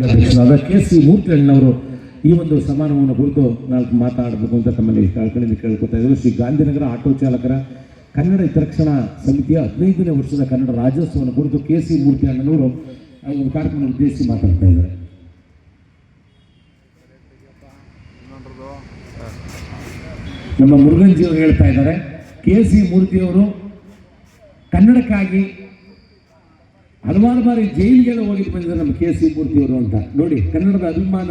ಅಧ್ಯಕ್ಷರಾದ ಕೆ.ಸಿ. ಮೂರ್ತಿ ಅಣ್ಣವರು ಈ ಒಂದು ಸಮಾರಂಭವನ್ನು ಕುರಿತು ನಾಲ್ಕು ಮಾತಾಡಬೇಕು ಅಂತ ತಮ್ಮಲ್ಲಿ ಕಳಕಳಿಯಿಂದ ಕೇಳ್ಕೊತಾ ಇದ್ದೀವಿ. ಶ್ರೀ ಗಾಂಧಿನಗರ ಆಟೋ ಚಾಲಕರ ಕನ್ನಡ ಹಿತರಕ್ಷಣಾ ಸಮಿತಿಯ 15ನೇ ವರ್ಷದ ಕನ್ನಡ ರಾಜ್ಯೋತ್ಸವವನ್ನು ಕುರಿತು ಕೆ.ಸಿ. ಮೂರ್ತಿ ಅಣ್ಣನವರು ಒಂದು ಕಾರ್ಯಕ್ರಮ ಉದ್ದೇಶಿಸಿ ಮಾತಾಡ್ತಾ ಇದ್ದಾರೆ. ನಮ್ಮ ಮುರುಗನ್ಜಿಯವರು ಹೇಳ್ತಾ ಇದ್ದಾರೆ, ಕೆ.ಸಿ. ಮೂರ್ತಿಯವರು ಕನ್ನಡಕ್ಕಾಗಿ ಹಲವಾರು ಬಾರಿ ಜೈಲಿಗೆಲ್ಲ ಹೋಗಿ ಬಂದಿದ್ದಾರೆ ನಮ್ಮ ಕೆ.ಸಿ. ಮೂರ್ತಿಯವರು ಅಂತ. ನೋಡಿ, ಕನ್ನಡದ ಅಭಿಮಾನ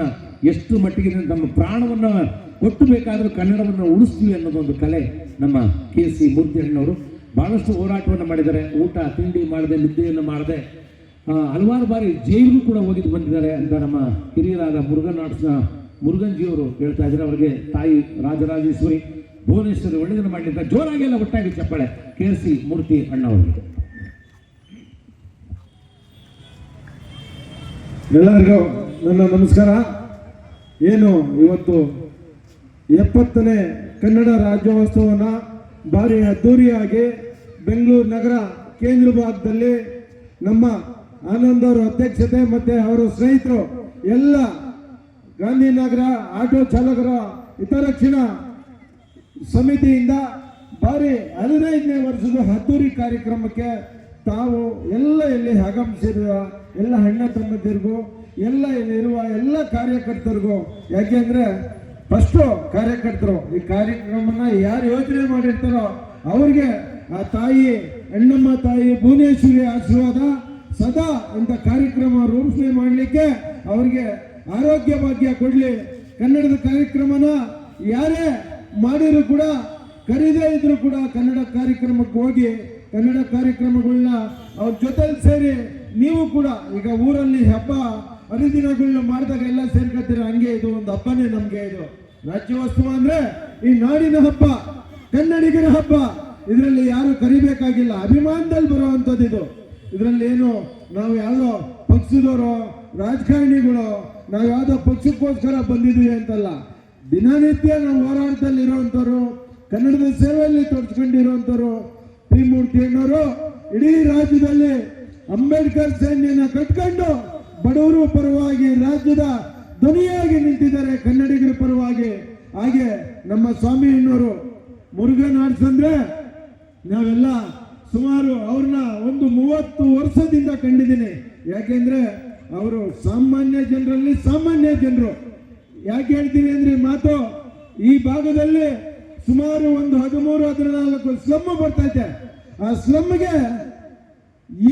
ಎಷ್ಟು ಮಟ್ಟಿಗೆ ನಮ್ಮ ಪ್ರಾಣವನ್ನು ಕೊಟ್ಟು ಬೇಕಾದರೂ ಕನ್ನಡವನ್ನು ಉಳಿಸ್ತೀವಿ ಅನ್ನೋದೊಂದು ಕಲೆ ನಮ್ಮ ಕೆ.ಸಿ. ಮೂರ್ತಿ ಅಣ್ಣವರು. ಭಾಳಷ್ಟು ಹೋರಾಟವನ್ನು ಮಾಡಿದ್ದಾರೆ, ಊಟ ತಿಂಡಿ ಮಾಡದೆ ನಿದ್ದೆಯನ್ನು ಮಾಡದೆ ಹಲವಾರು ಬಾರಿ ಜೈಲಿಗೂ ಕೂಡ ಹೋಗಿದ್ದು ಬಂದಿದ್ದಾರೆ ಅಂತ ನಮ್ಮ ಹಿರಿಯರಾದ ಮುರುಗನ್ಜಿಯವರು ಹೇಳ್ತಾ ಇದ್ದಾರೆ. ಅವರಿಗೆ ತಾಯಿ ರಾಜರಾಜೇಶ್ವರಿ ಭುವನೇಶ್ವರಿ ಒಳ್ಳೆಯದನ್ನು ಮಾಡಲಿದ್ದಾರೆ. ಜೋರಾಗಿ ಎಲ್ಲ ಒಟ್ಟಾಗಿ ಚಪ್ಪಾಳೆ ಕೆ.ಸಿ. ಮೂರ್ತಿ ಅಣ್ಣವರಿಗೆ. ಎಲ್ಲರಿಗೂ ನನ್ನ ನಮಸ್ಕಾರ. ಏನು ಇವತ್ತು 70ನೇ ಕನ್ನಡ ರಾಜ್ಯೋತ್ಸವವನ್ನು ಭಾರಿ ಅದ್ದೂರಿಯಾಗಿ ಬೆಂಗಳೂರು ನಗರ ಕೇಂದ್ರ ಭಾಗದಲ್ಲಿ ನಮ್ಮ ಆನಂದ್ ಅವರ ಅಧ್ಯಕ್ಷತೆ ಮತ್ತು ಅವರ ಸ್ನೇಹಿತರು ಎಲ್ಲ ಗಾಂಧಿನಗರ ಆಟೋ ಚಾಲಕರ ಹಿತರಕ್ಷಣಾ ಸಮಿತಿಯಿಂದ ಭಾರಿ 15ನೇ ವರ್ಷದ ಅದ್ದೂರಿ ಕಾರ್ಯಕ್ರಮಕ್ಕೆ ತಾವು ಎಲ್ಲ ಇಲ್ಲಿ ಆಗಮಿಸಿರುವ ಎಲ್ಲ ಅಣ್ಣ ತಮ್ಮಂದಿರಿಗೂ ಎಲ್ಲ ಇಲ್ಲಿರುವ ಎಲ್ಲ ಕಾರ್ಯಕರ್ತರಿಗೂ, ಯಾಕೆಂದರೆ ಫಸ್ಟು ಕಾರ್ಯಕರ್ತರು ಈ ಕಾರ್ಯಕ್ರಮನ ಯಾರು ಯೋಚನೆ ಮಾಡಿರ್ತಾರೋ ಅವ್ರಿಗೆ ಆ ತಾಯಿ ಹೆಣ್ಣಮ್ಮ ತಾಯಿ ಭುವನೇಶ್ವರಿ ಆಶೀರ್ವಾದ ಸದಾ ಇಂಥ ಕಾರ್ಯಕ್ರಮ ರೂಪಿಸಣೆ ಮಾಡಲಿಕ್ಕೆ ಅವ್ರಿಗೆ ಆರೋಗ್ಯ ಭಾಗ್ಯ ಕೊಡಲಿ. ಕನ್ನಡದ ಕಾರ್ಯಕ್ರಮನ ಯಾರೇ ಮಾಡಿದ್ರು ಕೂಡ ಕರೀದೇ ಇದ್ರು ಕೂಡ ಕನ್ನಡ ಕಾರ್ಯಕ್ರಮಕ್ಕೆ ಹೋಗಿ ಕನ್ನಡ ಕಾರ್ಯಕ್ರಮಗಳನ್ನ ಅವ್ರ ಜೊತೆಲಿ ಸೇರಿ ನೀವು ಕೂಡ ಈಗ ಊರಲ್ಲಿ ಹಬ್ಬ ಹರಿದಿನಗಳನ್ನ ಮಾಡಿದಾಗ ಎಲ್ಲ ಸೇರ್ಕೊತೀರ. ಹಂಗೆ ಇದು ಒಂದು ಹಬ್ಬನೇ ನಮಗೆ. ಇದು ರಾಜ್ಯೋತ್ಸವ ಅಂದ್ರೆ ಈ ನಾಡಿನ ಹಬ್ಬ, ಕನ್ನಡಿಗರ ಹಬ್ಬ. ಇದರಲ್ಲಿ ಯಾರು ಕರಿಬೇಕಾಗಿಲ್ಲ, ಅಭಿಮಾನದಲ್ಲಿ ಬರುವಂಥದ್ದು ಇದು. ಇದರಲ್ಲಿ ಏನು ನಾವು ಯಾವುದೋ ಪಕ್ಷದವರು ರಾಜಕಾರಣಿಗಳು ನಾವು ಯಾವುದೋ ಪಕ್ಷಕ್ಕೋಸ್ಕರ ಬಂದಿದ್ವಿ ಅಂತಲ್ಲ. ದಿನನಿತ್ಯ ನಾವು ಹೋರಾಟದಲ್ಲಿ ಇರುವಂಥವ್ರು, ಕನ್ನಡದ ಸೇವೆಯಲ್ಲಿ ತೊಡಸ್ಕೊಂಡಿರುವಂಥವ್ರು ಪಿ. ಮೂರ್ತಿ ಅಣ್ಣವರು ಇಡೀ ರಾಜ್ಯದಲ್ಲಿ ಅಂಬೇಡ್ಕರ್ ಸೈನ್ಯನ ಕಟ್ಕೊಂಡು ಬಡವರು ಪರವಾಗಿ ರಾಜ್ಯದ ಧ್ವನಿಯಾಗಿ ನಿಂತಿದ್ದಾರೆ, ಕನ್ನಡಿಗರ ಪರವಾಗಿ. ಹಾಗೆ ನಮ್ಮ ಸ್ವಾಮಿ ಅಣ್ಣವರು ಮುರುಗನ್ ಆರ್ಟ್ಸ್ ಅಂದ್ರೆ ನಾವೆಲ್ಲ ಸುಮಾರು ಅವ್ರನ್ನ ಒಂದು 30 ವರ್ಷದಿಂದ ಕಂಡಿದ್ದೀನಿ. ಯಾಕೆಂದ್ರೆ ಅವರು ಸಾಮಾನ್ಯ ಜನರಲ್ಲಿ ಸಾಮಾನ್ಯ ಜನರು. ಯಾಕೆ ಹೇಳ್ತೀನಿ ಅಂದ್ರೆ ಮಾತು, ಈ ಭಾಗದಲ್ಲಿ ಸುಮಾರು ಒಂದು 13-14 ಸ್ಲಮ್ ಬರ್ತೈತೆ. ಆ ಸ್ಲಮ್ಗೆ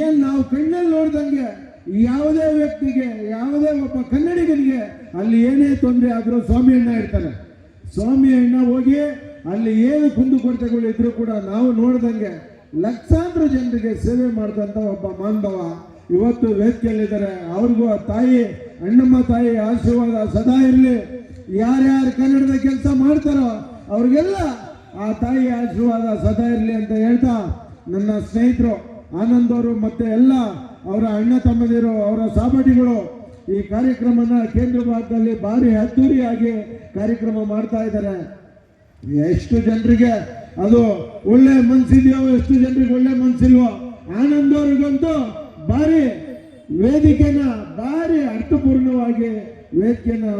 ಏನ್ ನಾವು ಕಣ್ಣಲ್ಲಿ ನೋಡ್ದಂಗೆ ಯಾವುದೇ ವ್ಯಕ್ತಿಗೆ, ಯಾವುದೇ ಒಬ್ಬ ಕನ್ನಡಿಗನಿಗೆ ಅಲ್ಲಿ ಏನೇ ತೊಂದರೆ ಆದರೂ ಸ್ವಾಮಿ ಅಣ್ಣ ಇರ್ತಾರೆ. ಸ್ವಾಮಿ ಅಣ್ಣ ಹೋಗಿ ಅಲ್ಲಿ ಏನು ಕುಂದುಕೊರತೆಗಳು ಇದ್ರೂ ಕೂಡ ನಾವು ನೋಡ್ದಂಗೆ ಲಕ್ಷಾಂತರ ಜನರಿಗೆ ಸೇವೆ ಮಾಡಿದಂಥ ಒಬ್ಬ ಮಾನವ ಇವತ್ತು ವೇದಿಕೆಯಲ್ಲಿದ್ದಾರೆ. ಅವ್ರಿಗೂ ತಾಯಿ ಅಣ್ಣಮ್ಮ ತಾಯಿ ಆಶೀರ್ವಾದ ಸದಾ ಇರಲಿ. ಯಾರ್ಯಾರು ಕನ್ನಡದ ಕೆಲಸ ಮಾಡ್ತಾರೋ ಅವ್ರಿಗೆಲ್ಲ ಆ ತಾಯಿ ಆಶೀರ್ವಾದ ಸದಾ ಇರಲಿ ಅಂತ ಹೇಳ್ತಾ, ನನ್ನ ಸ್ನೇಹಿತರು ಆನಂದ್ ಅವರು ಮತ್ತೆ ಎಲ್ಲ ಅವರ ಅಣ್ಣ ತಮ್ಮದಿರು, ಅವರ ಸಹಪಾಠಿಗಳು ಈ ಕಾರ್ಯಕ್ರಮನ ಕೇಂದ್ರ ಭಾಗದಲ್ಲಿ ಭಾರಿ ಅದ್ದೂರಿಯಾಗಿ ಕಾರ್ಯಕ್ರಮ ಮಾಡ್ತಾ ಇದ್ದಾರೆ. ಎಷ್ಟು ಜನರಿಗೆ ಅದು ಒಳ್ಳೆ ಮನಸ್ಸಿದೆಯೋ, ಎಷ್ಟು ಜನರಿಗೆ ಒಳ್ಳೆ ಮನಸ್ಸಿಲ್ವೋ, ಆನಂದ್ ಅವ್ರಿಗಂತೂ ಭಾರಿ ವೇದಿಕೆನ ಭಾರಿ ಅರ್ಥಪೂರ್ಣವಾಗಿ ವೇದಿಕೆನ